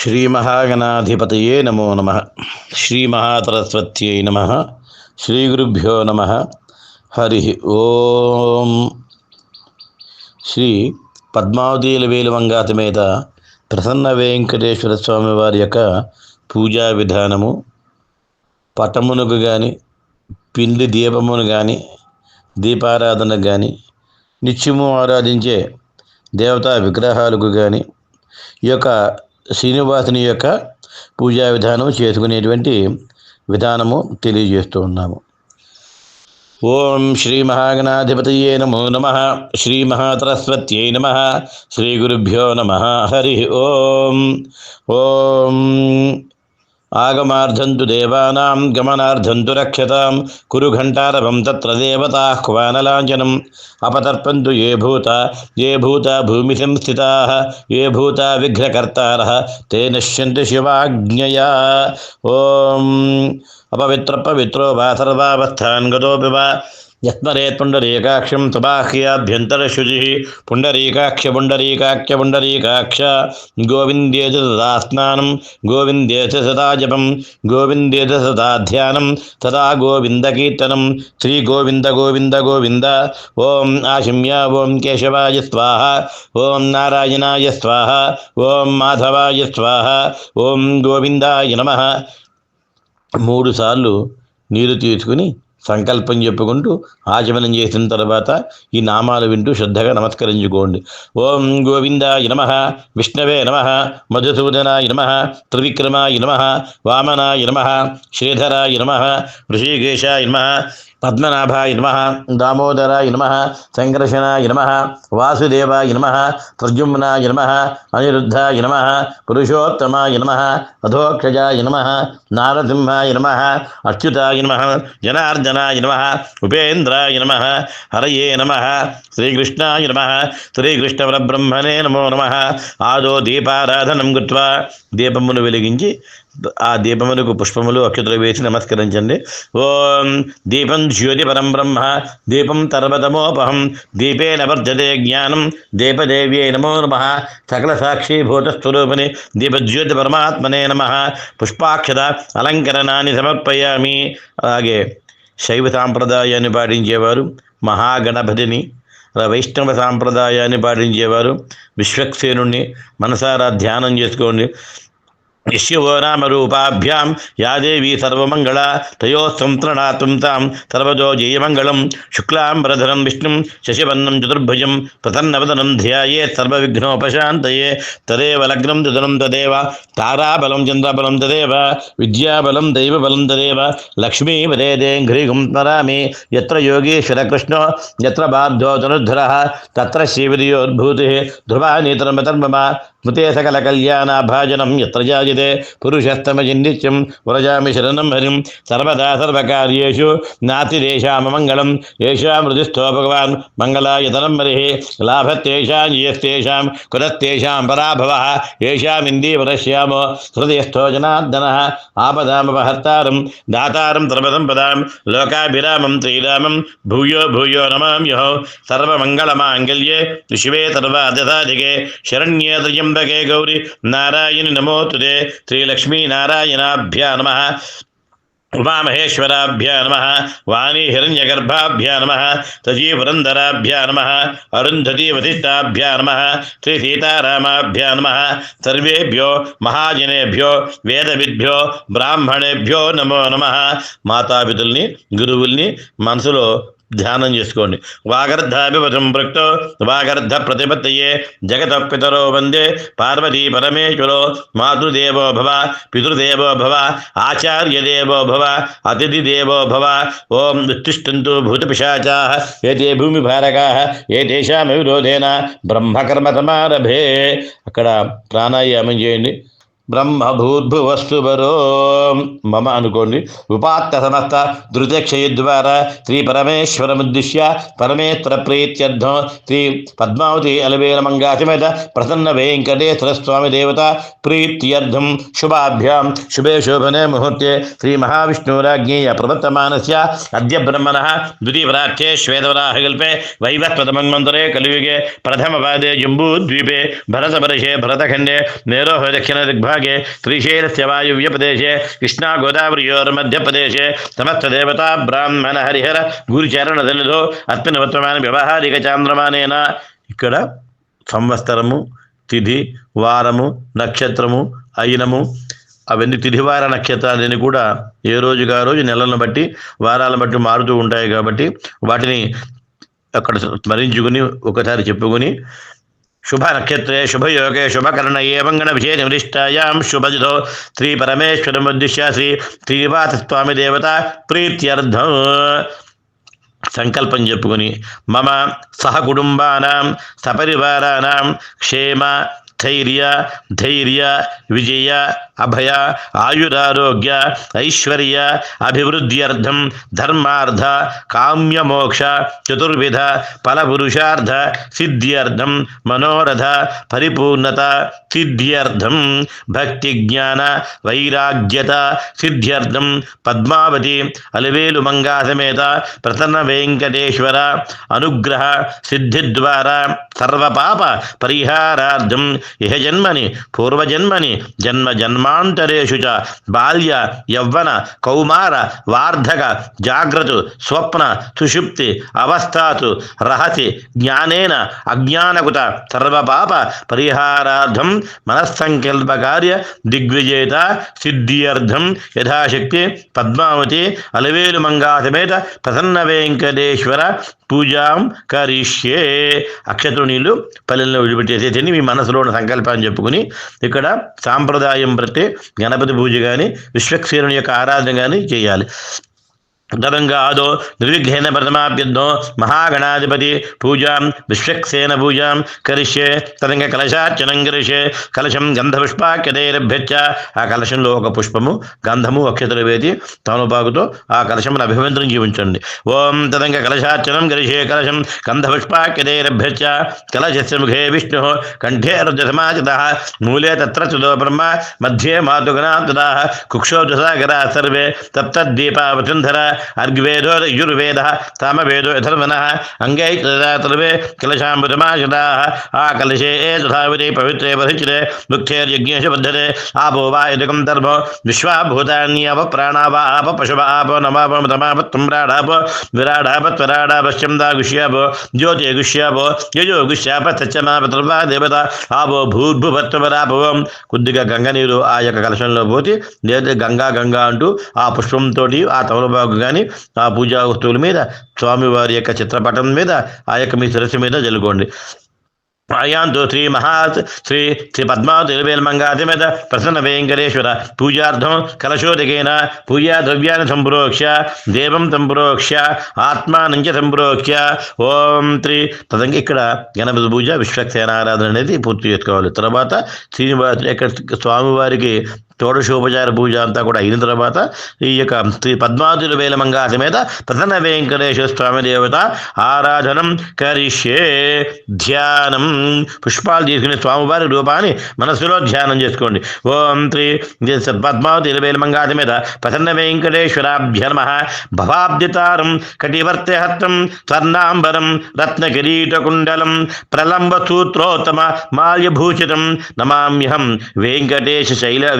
శ్రీమహాగణాధిపతయే నమో నమః. శ్రీమహాసరస్వత్యై నమః. శ్రీగురుభ్యో నమః. హరి ఓం. శ్రీ పద్మావతీల వేలువంగా సమేత ప్రసన్న వెంకటేశ్వర స్వామి వారి యొక్క పూజా విధానము, పటమునకు కానీ పిండి దీపమును కానీ దీపారాధన కానీ నిత్యము ఆరాధించే దేవతా విగ్రహాలకు కానీ ఈ యొక్క శ్రీనివాసుని యొక్క పూజా విధానం చేసుకునేటువంటి విధానము తెలియజేస్తూ ఉన్నాము. ఓం శ్రీ మహాగణాధిపతయే నమో నమః. శ్రీ మహాసరస్వత్యై నమః. శ్రీ గురుభ్యో నమః. హరి ఓం. ఓం ఆగమార్థంతు దేవానాం గమనార్థంతు రక్షతాం కురు ఘంటారవం తత్ర దేవతాహ్వానలాంఛనం అపతర్పంతు ఏ భూత భూమి సంస్థితాః ఏ భూత విఘ్నకర్తారః తే నశ్యంతు శివాజ్ఞయా. ఓం అపవిత్రో వా సర్వావస్థాన్ గతోపి వా యస్మరేత్ పుండరీకాక్షం సుబాహ్యాభ్యంతరశుచి పుండరీకాక్ష గోవిందే సదా స్నానం గోవిందే సదా జపం గోవిందే సదా ధ్యానం సదా గోవిందకీర్తనం శ్రీ గోవింద గోవింద గోవింద. ఓం ఆశమ్య ఓం కేశవాయ స్వాహ ఓం నారాయణాయ స్వాహ ఓం మాధవాయ స్వాహ ఓం గోవిందాయ నమః. 3 సార్లు నీరు తీసుకుని సంకల్పం చెప్పుకుంటూ ఆచమనం చేసిన తర్వాత ఈ నామాలు వింటూ శ్రద్ధగా నమస్కరించుకోండి. ఓం గోవిందాయ నమః, విష్ణవే నమః, మధుసూదనాయ నమః, త్రివిక్రమాయ నమః, వామనాయ నమః, శ్రీధరాయ నమః, ఋషికేశాయ నమః, పద్మనాభాయ నమః, దామోదరాయ నమః, సంకర్షణాయ నమః, వాసుదేవాయ నమః, ప్రద్యుమ్నాయ నమః, అనిరుద్ధాయ నమః, పురుషోత్తమాయ నమః, అధోక్షజాయ నమః, నారసింహాయ నమః, అచ్యుతాయ నమః, జనార్దనాయ నమః, ఉపేంద్రాయ నమః, హరయే నమః, శ్రీకృష్ణాయ నమః, శ్రీకృష్ణ పరబ్రహ్మణే నమో నమః. ఆదో దీపారాధనం కృత్వా దీపమును వెలిగించి ఆ దీపమునకు పుష్పములు అక్షతలు వేసి నమస్కరించండి. ఓం దీపం జ్యోతి పరం బ్రహ్మ దీపం తర్వతమోపహం దీపేన వర్ధతే జ్ఞానం దీపదేవ్యై నమో నమః. సకల సాక్షిభూతస్వరూపిణి దీపజ్యోతి పరమాత్మనే నమః. పుష్పాక్షత అలంకరణాన్ని సమర్పయామి. అలాగే శైవ సాంప్రదాయాన్ని పాటించేవారు మహాగణపతిని, వైష్ణవ సాంప్రదాయాన్ని పాటించేవారు విశ్వక్సేనుణ్ణి మనసారా ధ్యానం చేసుకోండి. యస్యో నామ రూపాభ్యాం యా దేవీ సర్వమంగళ తయోస్తంత్రణాతుం తాం సర్వదో జయమంగళం. శుక్లాంబరధరం విష్ణుం శశివర్ణం చతుర్భుజం ప్రసన్నవదనం ధ్యాయేత్ సర్వవిఘ్నోపశాంతయే. తదేవ లగ్నం తదనం తదేవ తారాబలం చంద్రబలం తదేవ విద్యాబలం దైవబలం తదేవ లక్ష్మీపదేదేఘ్రీగుం స్మరామి. యత్ర యోగీశ్వర కృష్ణో యత్ర బాద్ధో ధనుర్ధరః తత్ర శ్రీవిర్యోద్భూతిః ధ్రువానీతరమతర్మమ స్మృతే సకల కళ్యాణాభాజనం యత్ర జాయతే పురుషస్తమజిన్నిత్యం వ్రజామి శరణం హరిం. సర్వదా సర్వకార్యేషు నాస్తిదేశామమంగళం ఏషా మృదుస్థో భగవాన్ మంగళాయతనం హరిః. లాభత్తేషాం యస్తేషాం కులత్తేషాం పరాభవః ఏషామిందీవరశ్యామో హృదయస్థో జనార్దనః. ఆపదామపహర్తారం దాతారం సర్వసంపదాం లోకాభిరామం శ్రీరామం భూయో భూయో నమామ్యహో. సర్వమంగళమాంగళ్యే శివే సర్వార్థసాధికే శరణ్యే త్ర్యంబకే గౌరి నారాయణి నమోస్తుతే. శ్రీలక్ష్మీనారాయణాభ్యా నమః, ఉమామహేశ్వరాభ్యా నమః, వాణీ హిరణ్యగర్భాభ్యా నమః, సజీవపురంధరాభ్యా నమః, అరుంధతీ వశిష్టాభ్యా నమః, శ్రీ సీతారామాభ్యా నమః. సర్వేభ్యో మహాజనేభ్యో వేదవిద్భ్యో బ్రాహ్మణేభ్యో నమో నమః. మాతాపితుల్ని గురువుల్ని మనసులో ధ్యానం చేసుకోండి. వాగర్ధాభివచం భక్తో వాగర్ధ ప్రతిపత్తయే జగత పితరో వందే పార్వతీ పరమేశ్వరో. మాతృదేవో భవ పితృదేవో భవ ఆచార్యదేవో భవ అతిథిదేవో భవ. ఓం ఉత్తిష్టంతు భూతపిశాచాః ఏతే భూమిభారకాః ఏతేషాం విరోధేన బ్రహ్మకర్మ సమారభే. అక్కడ ప్రాణాయామం చేయండి. బ్రహ్మభూర్భువస్సు వరో మమ అనుకోండి. ఉపాత్త సమస్త ధృతక్షయ ద్వారా శ్రీ పరమేశ్వరముద్దిశ్య పరమేశ్వర ప్రీత్యర్థం శ్రీ పద్మావతి అలవేల మంగాసమేత ప్రసన్న వెంకటేశ్వర స్వామి దేవత ప్రీత్యర్థం శుభాభ్యాం శుభే శోభనే ముహూర్తే శ్రీ మహావిష్ణురాజ్ఞేయ ప్రవర్తమానస్య అద్య బ్రహ్మణః ద్వితీయపరార్థే శ్వేతవరాహకల్పే వైవస్వతమన్వంతరే కలియుగే ప్రథమపాదే జంబూద్వీపే భరతవర్షే భరతఖండే మేరోహ దక్షిణ దిగ్భాగే భాగే శ్రీశైలస్య వాయువ్య ప్రదేశే కృష్ణా గోదావరియోర్మధ్యప్రదేశే సమస్త దేవతా బ్రాహ్మణ హరిహర గురుచరణ దళితో అస్మిన్ వర్తమాన వ్యవహారిక చాంద్రమానేన. ఇక్కడ సంవత్సరము, తిథి, వారము, నక్షత్రము, అయినము అవన్నీ తిథివార నక్షత్రాలన్నీ కూడా ఏ రోజుగా రోజు నెలలను బట్టి వారాలను బట్టి మారుతూ ఉంటాయి. కాబట్టి వాటిని అక్కడ స్మరించుకుని ఒకసారి చెప్పుకుని శుభ నక్షత్రే శుభయోగే శుభకర్ణయే మంగళ విజయ నివృష్టాయాం శుభజితో శ్రీ పరమేశ్వరముద్దిశ్య శ్రీ శ్రీనివాసస్వామి దేవత ప్రీత్యర్థం సంకల్పం చెప్పుకొని మమ సహకుటుంబానాం సపరివారాణం క్షేమ స్థైర్య ధైర్య విజయ అభయ ఆయురారోగ్య ఐశ్వర్య అభివృద్ధ్యర్థం ధర్మార్థ కామ్యమోక్ష చతుర్విధ ఫలపురుషార్థ సిద్ధ్యర్థం మనోరథ పరిపూర్ణత సిద్ధ్యర్థం భక్తి జ్ఞాన వైరాగ్యత సిద్ధ్యర్థం పద్మావతి అలివేలు మంగా సమేత ప్రసన్న వెంకటేశ్వర అనుగ్రహ సిద్ధిద్వారా సర్వపాప పరిహారార్థం ఇహ జన్మని పూర్వజన్మని జన్మ జన్మాంతరేషు చ బాల్య యవ్వన కౌమార వార్ధక జాగ్రత్త స్వప్న సుషుప్తి అవస్థాతు రహసి జ్ఞానేన అజ్ఞానకుత సర్వపాప పరిహారార్థం మనస్సంకల్ప కార్య దిగ్విజేత సిద్ధ్యర్థం యథాశక్తి పద్మావతి అలవేలు మంగా సమేత ప్రసన్న వెంకటేశ్వర పూజాం కరిష్యే. అక్షతులు నీళ్లు పల్లెల్లో విడిపెట్టేసేది మీ మనసులో ఉన్న సంకల్పాన్ని చెప్పుకుని ఇక్కడ సాంప్రదాయం ప్రతి గణపతి పూజ కానీ విశ్వక్సేనుని యొక్క ఆరాధన కానీ చేయాలి. తదంగాదో నిర్విఘ్నేన ప్రథమాభ్యర్థో మహాగణాధిపతి పూజాం విశ్వక్సేన పూజాం కరిష్యే. తదంగా కలశార్చనం కరిష్యే. కలశం గంధపుష్పాఖ్యతైరభ్యర్చ. ఆ కలశంలో ఒక పుష్పము గంధము అక్షతలు వేసి తమలపాకుతో ఆ కలశమును అభివందనం ఉంచండి. ఓం తదంగా కలశార్చనం కరిష్యే. కలశం గంధపుష్పాఖ్యతైరభ్యర్చ. కలశస్య ముఖే విష్ణు కంఠే రుద్రసమాచిత మూలే తత్ర చుదో బ్రహ్మ మధ్యే మాతుగణాతుదా కుక్షో దుసాగరా సర్వే తప్తద్దీపా వసుంధర అర్గ్వేదో యజుర్వేద సామవేదో యథర్వన అంగై సర్వే కలశాంబుతమాశితా. ఆ కలశే తథావిధి పవిత్రే పరిచితే ముఖ్యైర్యజ్ఞేష పద్ధతే ఆపో వా యదుకం దర్భో విశ్వాభూతాన్యాప ప్రాణావ ఆప పశువ ఆపో నమాప తమాప తుంరాడాపో విరాడాప త్వరాడాపశ్చందా గుష్యాపో జ్యోతి గుష్యాపో యజో గుష్యాప సత్యమాప త్రవా దేవత ఆపో భూర్భువత్వరాపవం. కొద్దిగా గంగ నీరు ఆ యొక్క కలశంలో పోతి లేదా గంగా గంగా అంటూ ఆ పుష్పంతో ఆ తమలపాకు కానీ ఆ పూజా వస్తువుల మీద స్వామివారి యొక్క చిత్రపటం మీద ఆ యొక్క మీ శిరస్సు మీద జల్లుకోండి. అయాంతో శ్రీ పద్మావతి మంగాతిమేత ప్రసన్న వెంకటేశ్వర పూజార్థం కలశోదకేన పూజా ద్రవ్యాన్ని సంప్రోక్ష్య దేవం సంప్రోక్ష్య ఆత్మానంచ సంప్రోక్ష్య ఓం త్రి తదంగా ఇక్కడ గణపతి పూజ విశ్వక్సేనారాధన అనేది పూర్తి చేసుకోవాలి. తర్వాత శ్రీనివాసు యొక్క స్వామివారికి షోడశోపచార పూజ అంతా కూడా అయిన తర్వాత ఈ యొక్క శ్రీ పద్మావతి వేలమంగా సమేత ప్రసన్న వెంకటేశ్వర స్వామి దేవత ఆరాధనం కరిష్యే. ధ్యానం పుష్పాలు తీసుకుని స్వామివారి రూపాన్ని మనస్సులో ధ్యానం చేసుకోండి. ఓం శ్రీ పద్మావతి వేలమంగా సమేత ప్రసన్న వెంకటేశ్వరాభ్య నమః. భవాబ్దితారం కటివర్త్యహస్తం స్వర్ణాంబరం రత్నకిరీటకుండలం ప్రలంబ సూత్రోత్తమ మాల్యభూషితం నమామ్యహం వెంకటేశ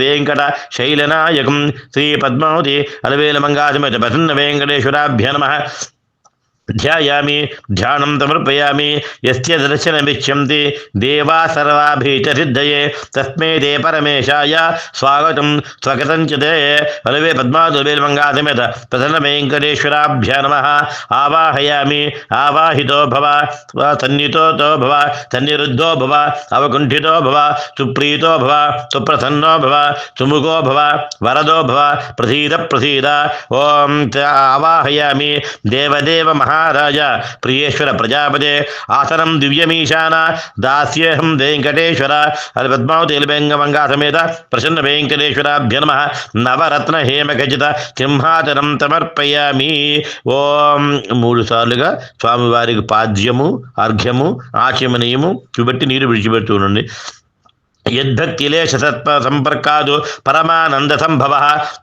వెంకట శైలనాయకం శ్రీ పద్మావతి అలవేల మంగాసమేత ప్రసన్న వెంకటేశ్వరాభ్య నమః. ధ్యాయామి ధ్యానం సమర్పయామి. యస్య దర్శనమిచ్ఛంతి దేవా సర్వాభీష్ట సిద్ధయే తస్మై తే పరమేశాయ స్వాగతం స్వాగతం చ తే. అలవే పద్మావతి మంగా సమేత ప్రసన్న వెంకటేశ్వరాభ్య నమః. ఆవాహయామి ఆవాహితో భవ సన్నితో భవ సన్నిరుద్ధో భవ అవకుంఠితో భవ సుప్రీతో భవ సుప్రసన్నో భవ సుముఖో భవ వరదో భవ ప్రసీద ప్రసీద. ఓం ఆవాహయామి దేవదేవ మహారాజ ప్రియేశ్వర ప్రజాపతే ఆసనం దివ్యమీశాన దాస్యేహం వెంకటేశ్వర. అది పద్మావతి మంగా సమేత ప్రసన్న వెంకటేశ్వరాభ్య నమః. నవరత్న హేమ ఖచ్చిత సింహాసనం సమర్పయామి. ఓం 3 సార్లుగా స్వామివారికి పాద్యము అర్ఘ్యము ఆచమనీయము చూపెట్టి నీరు విడిచిపెడుతూ ఉండండి. యద్భక్తిలేశతత్వ సంపర్కాదు పరమానంద సంభవ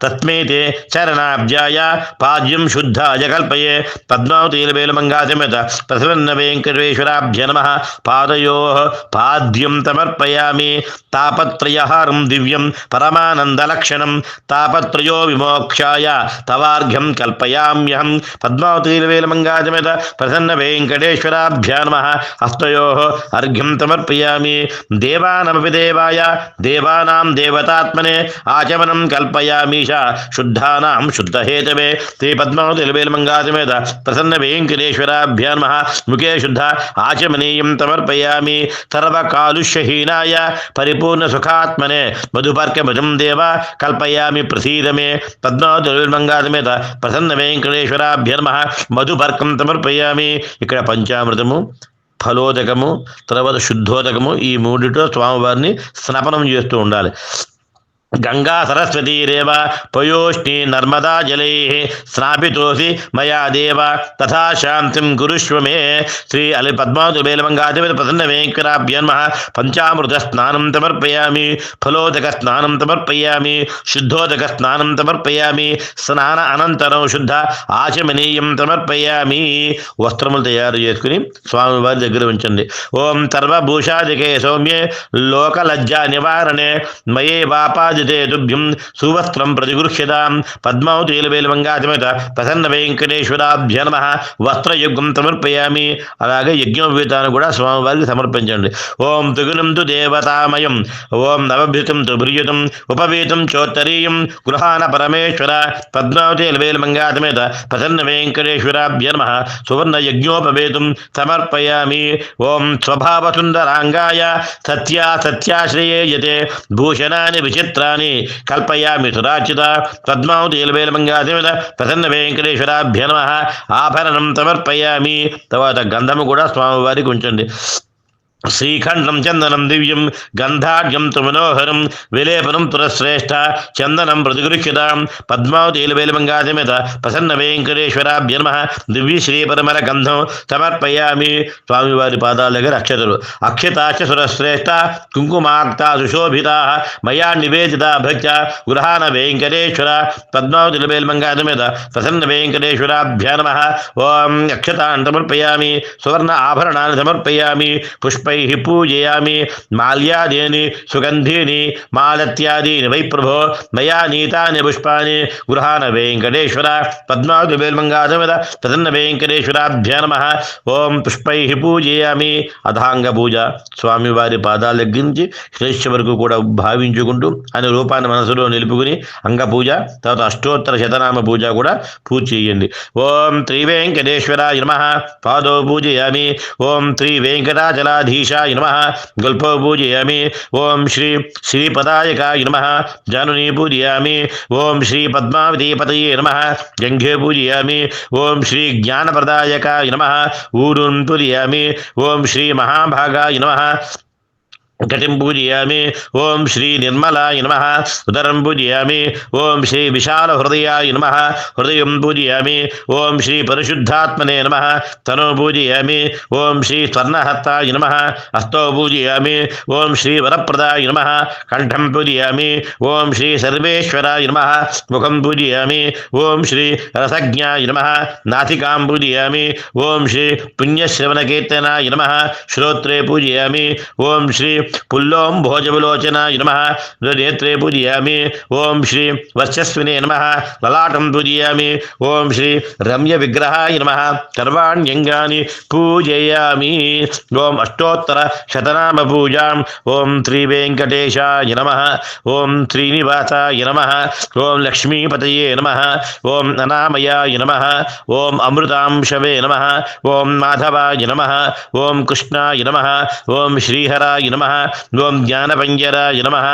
తస్మై తే చరణాబ్జాయ పాద్యం శుద్ధాయ కల్పయే పద్మావతీలవేలుమంగాసమేత ప్రసన్న వెంకటేశ్వరాభ్య నమః పాదయోః పాద్యం సమర్పయామి తాపత్రయహారం దివ్యం పరమానందలక్షణం తాపత్రయో విమోక్షాయ తవార్ఘ్యం కల్పయామ్యహం పద్మావతీలవేలుమంగాసమేత ప్రసన్న వెంకటేశ్వరాభ్య నమః హస్తయోః అర్ఘ్యం సమర్పయామి దేవానమపి దేవాయ దేవానాం దేవతాత్మనే ఆచమనం కల్పయామీశ శుద్ధానాం శుద్ధహేతవే శ్రీ పద్మావతీలవేలుమంగాసమేత ప్రసన్న వెంకటేశ్వరాభ్యా నమః ముఖే శుద్ధ ఆచమనీయం సమర్పయామి సర్వకాలుష్యహీనాయ పరిపూర్ణ సుఖాత్మనే మధుపర్కమజం దేవ కల్పయామి ప్రసీదమే పద్మావతీలవేలుమంగాసమేత ప్రసన్న వెంకటేశ్వరాభ్య నమః మధుపర్కం సమర్పయామి. ఇక్కడ పంచామృతము, ఫలోదకము, తర్వాత శుద్ధోదకము, ఈ మూడితో స్వామివారిని స్నపనం చేస్తూ ఉండాలి. గంగా సరస్వతీరేవ పయోష్ణి నర్మదా జలై స్నాపితోసి మయా దేవ తథా శాంతిం కురుష్వ మే. శ్రీ అలి పద్మావతీలవేలుమంగాసమేత ప్రసన్న వెంకటాభ్య నమః పంచామృత స్నానం సమర్పయామి, ఫలోదక స్నానం సమర్పయామి, శుద్ధోదక స్నానం సమర్పయామి, స్నాన అనంతరం శుద్ధ ఆచమనీయం సమర్పయామి. వస్త్రములు తయారు చేసుకుని స్వామివారి దగ్గర ఉంచండి. ఓం సర్వభూషాదికే సౌమ్యే లోకలజ్జా నివారణే మయే వాపాది తుభ్యం సువస్త్రం ప్రతిగృహ్యతాం పద్మావతీలవేలుమంగాసమేత ప్రసన్న వెంకటేశ్వరాభ్య నమః వస్త్రయుగం సమర్పయామి. అలాగే యజ్ఞోపవీతాన్ని కూడా స్వామివారికి సమర్పించండి. ఓం తుగుణం తు దేవతామయం, ఓం నవభృతం తు భృయుతం, ఉపవీతం చోత్తరీయం గృహాన పరమేశ్వర పద్మావతీలవేలుమంగాసమేత ప్రసన్న వెంకటేశ్వరాభ్య నమః సువర్ణ యజ్ఞోపవేతం సమర్పయామి. ఓం స్వభావసుందరాంగాయ సత్యాశ్రయే యతే భూషణాని విచిత్ర కల్పయామి సురాచిత పద్మావతీలవేలుమంగాసమేత ప్రసన్న వెంకటేశ్వరాభ్య నమః ఆభరణం సమర్పయామి. తర్వాత గంధము కూడా స్వామివారికి ఉంచండి. శ్రీఖండం చందనం దివ్యం గంధాఢ్యం తు మనోహరం విలేపనం పురశ్రేష్ఠ చందనం ప్రతిగృహ్యతాం పద్మావతీలవేలుమంగాసమేత ప్రసన్న వెంకటేశ్వరాభ్య నమః దివ్య శ్రీపరమర గంధం సమర్పయామి. స్వామివారి పాదాల దగ్గర అక్షతలు అక్షతాచ సురశ్రేష్ఠ కుంకుమాక్తా సుశోభితా మయా నివేదితా భక్త్యా గృహాన వెంకటేశ్వర పద్మావతీలవేలుమంగాసమేత ప్రసన్న వెంకటేశ్వరాభ్య నమః ఓం అక్షతాన్ సమర్పయామి, సువర్ణ ఆభరణాన్ని సమర్పయామి, పుష్ప పూజయామి, మాల్యాదీని సుగంధీని మాలత్యాదీని వై ప్రభో మయా నీతాని పుష్పాని గృహాన వెంకటేశ్వర పద్మావతీలవేలుమంగాసమేత ప్రసన్న వెంకటేశ్వరాభ్య నమః ఓం పుష్పై పూజయామి. అథాంగ పూజ స్వామివారి పాదాల దగ్గర నుంచి శ్రేష్ఠ వరకు కూడా భావించుకుంటూ ఆయన రూపాన్ని మనసులో నిలుపుకుని అంగ పూజ, తర్వాత అష్టోత్తర శతనామ పూజ కూడా పూజ చేయండి. ఓం శ్రీ వెంకటేశ్వరాయ నమః పాదో పూజయామి. ఓం శ్రీ వెంకటాచలాధీశాయ నమః గల్పో పూజయామి. ఓం శ్రీ శ్రీపదాయకాయ నమః జానుని పూజయామి. ఓం శ్రీ పద్మావతీపతయే నమః జంఘే పూజయామి. ఓం శ్రీ జ్ఞానప్రదాయకాయ నమః ఊరున్ పూజయామి. ఓం శ్రీ మహాభాగాయ నమః घटिं पूजयामि. ओं श्री निर्मलाय नमः उदरं पूजयामि. ओं श्री विशालहृदयाय नमः हृदयं पूजयामि. ओं श्री परिशुद्धात्मने नमः तनो पूजयामि. ओं श्री स्वर्णहस्ताय नमः हस्तो पूजयामि. ओं श्री वरप्रदाय नमः कंठं पूजयामि. ओं श्री सर्वेश्वराय नमः मुखं पूजयामि. ओं श्री रसज्ञाय नमः नासिकां पूजयामि. ओं श्री पुण्यश्रवणकीर्तनाय नमः श्रोत्रे पूजयामि. ओं श्री पुल्लों भोजविलोचनाय नमः नेत्रे पूजयामि. ओं श्री वर्चस्विने नमः ललाटं पूजयामि. ओं श्री रम्य विग्रहाय नमः सर्वाण्यंगानि पूजयामि. ओं अष्टोत्तर शतनाम पूजां. ओं श्री वेंकटेशाय नमः. ओं श्रीनिवासाय नमः. ओं लक्ष्मीपतये नमः. ओं अनामयाय नमः. ओं अमृतांशवे नमः. ओं माधवाय नमः. ओं कृष्णाय नमः. ओं श्रीहराय नमः. ओं ज्ञानपंजराय नमः.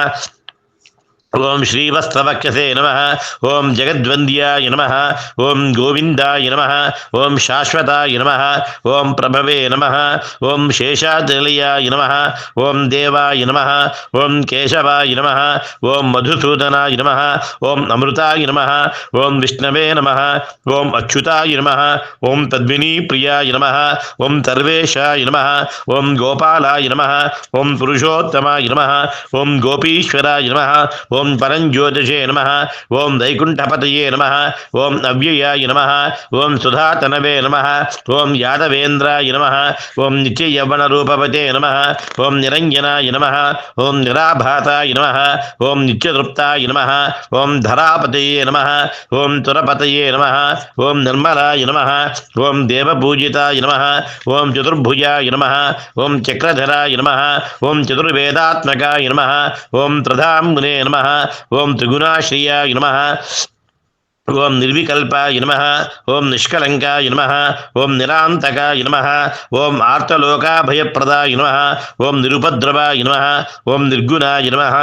ओं श्रीवत्सवक्षसे नमः। ओं जगद्वन्द्याय नमः। ओं गोविंदाय नमः। ओं शाश्वताय नमः। ओं प्रभवे नमः। ओं शेषाद्रिलयाय नमः। ओं देवाय नमः। ओं केशवाय नमः। ओं मधुसूदनाय नमः। ओं अमृताय नमः। ओं विष्णवे नमः। ओं अच्युताय नमः। ओं तद्विनीप्रियाय नमः। ओं सर्वेशाय नमः। ओं गोपालाय नमः। ओं पुरुषोत्तमाय नमः। ओं गोपीश्वराय नमः। ओं परंज्योतिषे नमः। ओं वैकुंठपतये नमः। ओं अव्ययाय नमः। ओं सुधातनवे नमः। ओं यादवेन्द्राय नमः। ओं नित्ययौवनरूपवते नमः। ओं निरंजनाय नमः। ओं निराभाताय नमः। ओं नित्यतृप्ताय नमः। ओं धरापतये नमः। ओं तुरपतये नमः। ओं निर्मलाय नमः। ओं देवपूजिताय नमः। ओं चतुर्भुजाय नमः। ओं चक्रधराय नमः। ओं चतुर्वेदात्मकाय नमः। ओं त्रिधाम्ने नमः। ओं त्रिगुणाश्रियाय नमः। ओं निर्विकल्पाय नमः। ओं निष्कलंकाय नमः। ओं निरांतकाय नमः। ओं आर्तलोकाभयप्रदाय नमः। ओं निरुपद्रवाय नमः। ओं निर्गुणाय नमः।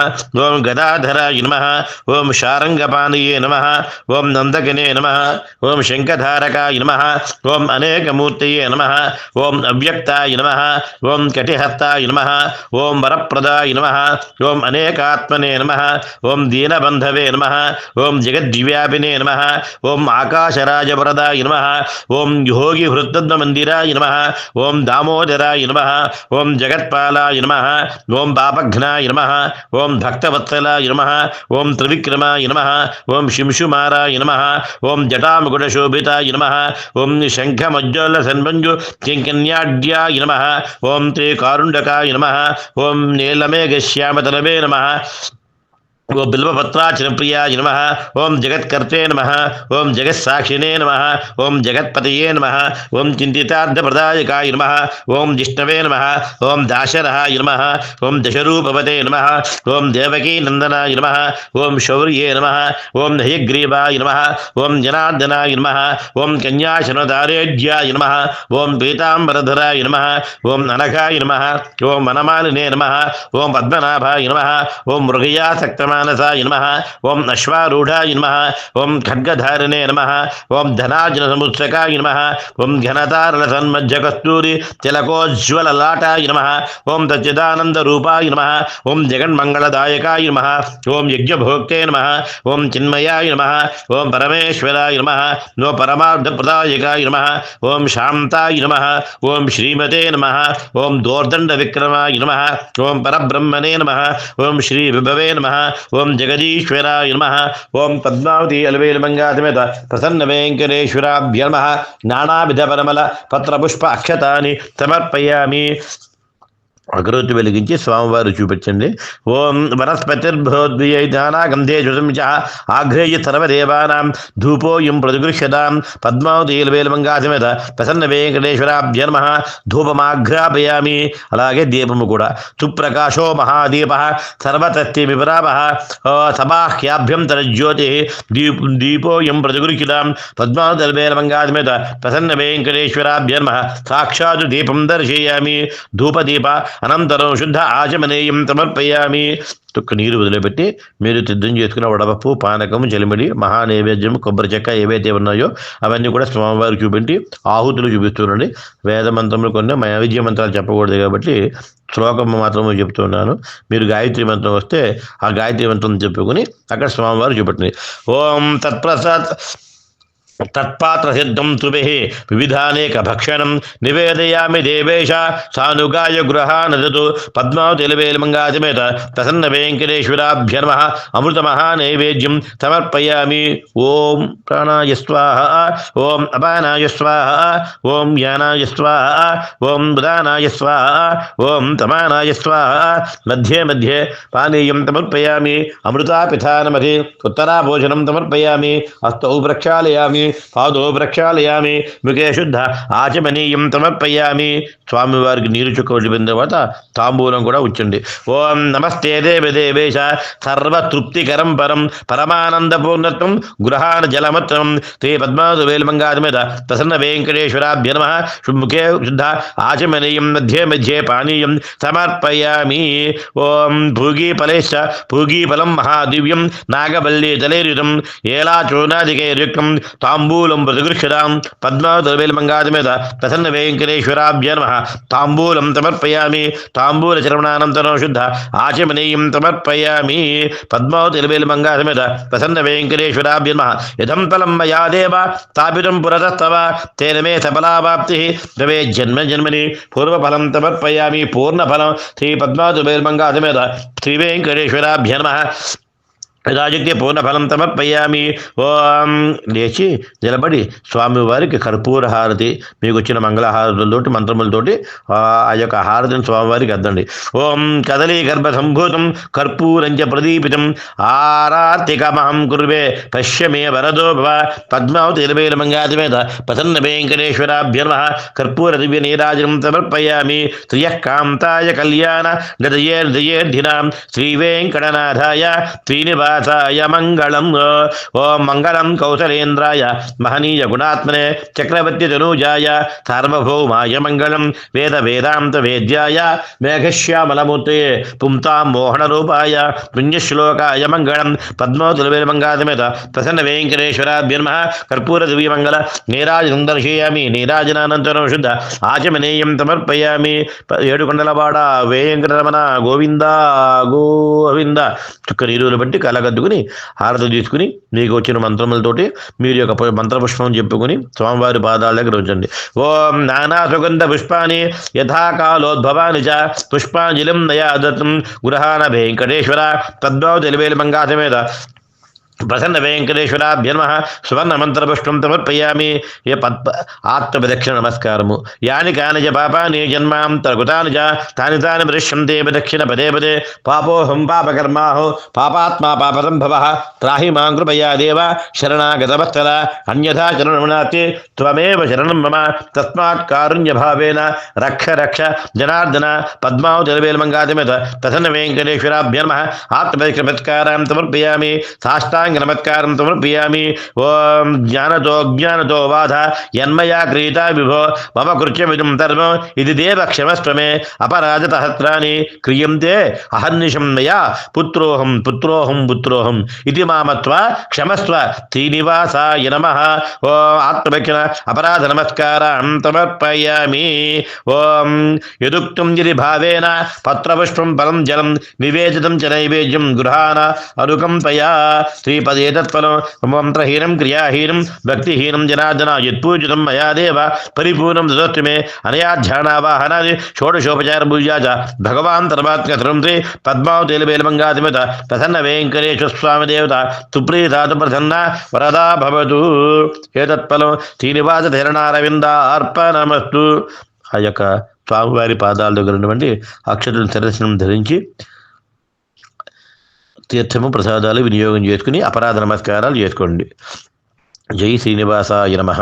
ओं गदाधराय नमः। ओं शारंगपाणये नमः। ओं नंदकने नमः। ओं शंखधारकाय नमः। ओं अनेकमूर्तये नमः। ओं अव्यक्ताय नमः। ओं कटिहस्ताय नमः। ओं वरप्रदाय नमः। ओं अनेकात्मने नमः। ओं दीनबंधवे नमः। ओं जगद्व्यापिने नमः। ओं आकाशराजवरदाय नमः। ओं योगी हृत्तद्मंदिराय नमः। ओं दामोदराय नमः। ओं जगत्पालाय नमः। ओं पापघ्नाय नमः। ओं भक्तवत्सलाय नमः। ओं त्रिविक्रमाय नमः। ओं शिंशुमाराय नमः। ओं जटामुकुटशोभिताय नमः। ओं शंखमज्ज्वलसन्मञ्जु किंकन्याढ्याय नमः। ओं त्रिकारुण्डकाय नमः। ओं नीलमेघश्यामतनवे नमः। ओं बिल्वपत्राचनप्रियाय नमः। ओं जगत्कर्ते नमः। ओं जगत्साक्षिणे नमः। ओं जगत्पतये नमः। ओं चिन्तितार्थप्रदायकाय नमः। ओं जिष्णवे नमः। ओं दाशरहाय नमः। ओं दशरूपवते नमः। ओं देवकीनन्दनाय नमः। ओं शौर्ये नमः। ओं हयग्रीवाय नमः। ओं जनार्दनाय नमः। ओं कन्याशनदारेढ्याय नमः। ओं पीताम्बरधराय नमः। ओं अनघाय नमः। ओं वनमालिने नमः। ओं पद्मनाभाय नमः। ओं मृगयासक्तमानसाय नमः। ओं अश्वारूढ़ाय नमः। ओं खड्गधारिणे नमः। ओं धनार्जुनसमुत्सकाय नमः। ओं घनतारणसन्मज्जकस्तूरि तिलकोज्ज्वललाटाय नमः। ओं सच्चिदानन्दरूपाय नमः। ओं जगन्मङ्गलदायकाय नमः। ओं यज्ञभोक्ते नमः। ओं चिन्मयाय नमः। ओं परमेश्वराय नमः। ओं परमार्थप्रदायकाय नमः। ओं शान्ताय नमः। ओं श्रीमते नमः। ओं दोर्दण्डविक्रमाय नमः। ओं परब्रह्मणे नमः। ओं श्री विभवे नमः। ओं जगदीश्वराय नमः। ओं पद्मावती अलवेलमंगा समेत प्रसन्न वेंकटेश्वराभ्य नमः। नानाविध परमल पत्रपुष्प अक्षतानि समर्पयामि। అగరొత్తి వెలిగించి స్వామివారు చూపించండి. ఓం వనస్పతిర్భోద్వియైనానాగంధేషు ఆఘ్రేయ సర్వదేవానాం ధూపోయం ప్రతిగృహ్యతాం. పద్మావతీలవేలమంగా సమేత ప్రసన్న వెంకటేశ్వరాభ్య నమః. ధూపమాఘ్రాపయామి. అలాగే దీపము కూడా. సుప్రకాశో మహాదీప సర్వతస్తి విపరాప సబాహ్యాభ్యంతర జ్యోతి దీపోయం ప్రతిగృహ్యతాం. పద్మావతీలవేలమంగా సమేత ప్రసన్న వెంకటేశ్వరాభ్య నమః. సాక్షాత్ దీపం దర్శయామి. ధూపదీప అనంతరం శుద్ధ ఆచమనేయం సమర్పయామి. తుక్క నీరు వదిలిపెట్టి మీరు సిద్ధం చేసుకున్న వడపప్పు, పానకము, జలిమిడి, మహానైవేద్యం, కొబ్బరి చెక్క ఏవైతే ఉన్నాయో అవన్నీ కూడా స్వామివారికి చూపెట్టి ఆహుతులు చూపిస్తున్నాండి. వేద మంత్రములు కొన్ని వైద్య మంత్రాలు చెప్పకూడదు కాబట్టి శ్లోకం మాత్రమే చెప్తున్నాను. మీరు గాయత్రి మంత్రం వస్తే ఆ గాయత్రి మంత్రం చెప్పుకొని అక్కడ స్వామివారు చూపెట్టండి. ఓం తత్ప్రసాద్ తత్పాత్రసిద్ధం తుభిః వివిధానేక భక్షణం నివేదయామి దేవేశ సానుగాయ గృహానదతు. పద్మావతీలవేలమంగా సమేత ప్రసన్న వెంకటేశ్వరాభ్య నమః. అమృత మహానైవేద్యం సమర్పయామి. ఓం ప్రాణాయ స్వాహ. ఓం అపానాయ స్వాహ. ఓం యానాయ స్వాహ. ఓం ఉదానాయ స్వాహ. ఓం తమానాయ స్వాహ. మధ్యే మధ్యే పానీయం సమర్పయామి. అమృతాపిధానమధి ఉత్తరాభోజనం సమర్పయామి. హస్తౌ ప్రక్షాళయామి. పాదో ప్రక్షాళయామి ముఖే శుద్ధ ఆచమనీయం సమర్పయామి. స్వామివారికి నీరు చుక్క వదిలిపోయిన తర్వాత తాంబూలం కూడా ఉంచండి. ఓం నమస్తే దేవదేవేశ సర్వతృప్తికరం పరం పరమానందపూర్ణత్వం గృహాన జలమత్వం శ్రీ పద్మావతి వేలుమంగాధమేద ప్రసన్న వెంకటేశ్వరాభ్య నమః. ముఖే శుద్ధ ఆచమనీయం మధ్యే మధ్యే పానీయం సమర్పయామి. ఓం భూగీఫలైశ్చ భూగీఫలం మహాదివ్యం నాగవల్లీ తలైర్యుతం ఏలాచూర్ణాదికైర్యుక్తం తాంబూలం ప్రతిగృహ్యతాం. పద్మావతి వేలుమంగాధమేద ప్రసన్న వెంకటేశ్వరాభ్య నమః. తాంబూలం సమర్పయామి. తాంబూల చరవణానంతరం శుద్ధ ఆచమనీయం సమర్పయామి. పద్మావతి వేలుమంగాధమేద ప్రసన్న వెంకటేశ్వరాభ్య నమః. యథం ఫలం మయా దేవ స్థాపితం పురతస్తవ తేన మే సఫలావాప్తి భవే జన్మ జన్మని పూర్వఫలం సమర్పయామి. పూర్ణఫలం శ్రీ పద్మావతి వేలుమంగాధమేద శ్రీ వెంకటేశ్వరాభ్య నమః. యథాశక్తి పూర్ణఫలం సమర్పయామి. ఓం లేచి నిలబడి స్వామివారికి కర్పూర హారతి మీకు వచ్చిన మంగళహారతులతోటి మంత్రములతోటి ఆ యొక్క హారతిని స్వామివారికి అద్దండి. ఓం కదలీ గర్భ సంభూతం కర్పూరంచ ప్రదీపితం ఆరార్తికమహం కుర్వే పశ్య మే వరదో భవ. పద్మావతి మంగాధిమేత ప్రసన్న వెంకటేశ్వరాభ్య నమః. కర్పూర దివ్య నీరాజనం సమర్పయామి. శ్రియః కాంతాయ కళ్యాణ హృదయేర్ధినాం శ్రీ వెంకటనాథాయ శ్రీనివాసాయ మంగళం. ఓం మంగళం కౌసలేంద్రాయ మహనీయ గుణాత్మనే చక్రవర్తి తనూజాయ సార్వభౌమాయ మంగళం. వేద వేదాంత వేద్యాయ మేఘశ్యామలమూర్తే పుంతాం మోహన రూపాయ పుణ్యశ్లోకాయ మంగళం. పద్మావతి వేలుమంగాధమేత ప్రసన్న వెంకటేశ్వరాభ్య నమః. కర్పూర దివ్యమంగళ నీరాజనం దర్శయామి. నీరాజనానంతరం శుద్ధ ఆచమనీయం సమర్పయామి. ఏడుకొండలవాడ వెంకటరమణ గోవింద గోవింద. చుక్క నీరులు బట్టి కలగద్దుకుని హారతి తీసుకుని మీకు వచ్చిన మంత్రములతోటి మీరు యొక్క మంత్రపుష్పం చెప్పుకుని స్వామివారి పాదాల దగ్గర ఉంచండి. ఓం నానా సుగంధ పుష్పాని యథాకాలోద్భవాని చ పుష్పాంజలిం నయాదత్తం గృహాన వెంకటేశ్వర. పద్మావతి వేలుమంగాధమేత ప్రసన్న వెంకటేశ్వరాభ్య నమః. సువర్ణ మంత్రపుష్పం సమర్పయామి. ఏ ఆత్మప్రదక్షిణ నమస్కారము. యాని కాని చ పాపాని జన్మాంతరకృతాని చ తాని తాని దృశ్యంతే ప్రదక్షిణ పదే పదే. పాపోహం పాపకర్మాహో పాపాత్మా పాపసంభవః. త్రాహి మాం కృపయా దేవ శరణాగతవత్సల. అన్యథా శరణమునాస్తి త్వమేవ శరణం మమ. తస్మాత్ కారుణ్యభావేన రక్ష రక్ష జనార్దన. పద్మావతి వేలుమంగాధమేత ప్రసన్న వెంకటేశ్వరాభ్య నమః. ఆత్మప్రదక్షిణ నమస్కారం సమర్పయామి. సాష్టాంగ నమస్కారం సమర్పయామి. ఓం జ్ఞానతో బాధ యన్మయా క్రీతా విభో మమ కృత్యమిదం ధర్మో ఇది దేవ క్షమస్వమే. అపరాధసహస్రాణి క్రియంతే అహర్నిశం మయా పుత్రోహం పుత్రోహం పుత్రోహం ఇది మామత్వ క్షమస్వ. శ్రీనివాసాయ నమః. ఓం ఆత్మభక్షణ అపరాధ నమస్కారం సమర్పయామి. ఓం యదుక్తం యది భావేన పత్రపుష్పం ఫలం జలం నివేదితం చ నైవేద్యం గృహాన అనుకంపయా. శ్రీపదేతత్ఫలం మంత్రహీనం క్రియాహీనం భక్తిహీనం జనార్దన యత్పూజితం మయా దేవ పరిపూర్ణం దదస్తు మే. అనయా ధ్యానావాహనాది షోడశోపచార పూజా చ భగవాన్ తర్వాత్కరం శ్రీ పద్మావతి వేలుమంగాధమేత ప్రసన్న వెంకటేశ్వర స్వామి దేవత సుప్రీతాతు ప్రసన్న వరదా భవతు. ఏతత్ఫలం శ్రీనివాస ధరణారవింద అర్పణమస్తు. ఆ యొక్క స్వామివారి పాదాల దగ్గర ఉన్నటువంటి అక్షతుల శిరస్సును ధరించి తీర్థము ప్రసాదాలు వినియోగం చేసుకుని అపరాధ నమస్కారాలు చేసుకోండి. జై శ్రీనివాసాయ నమః.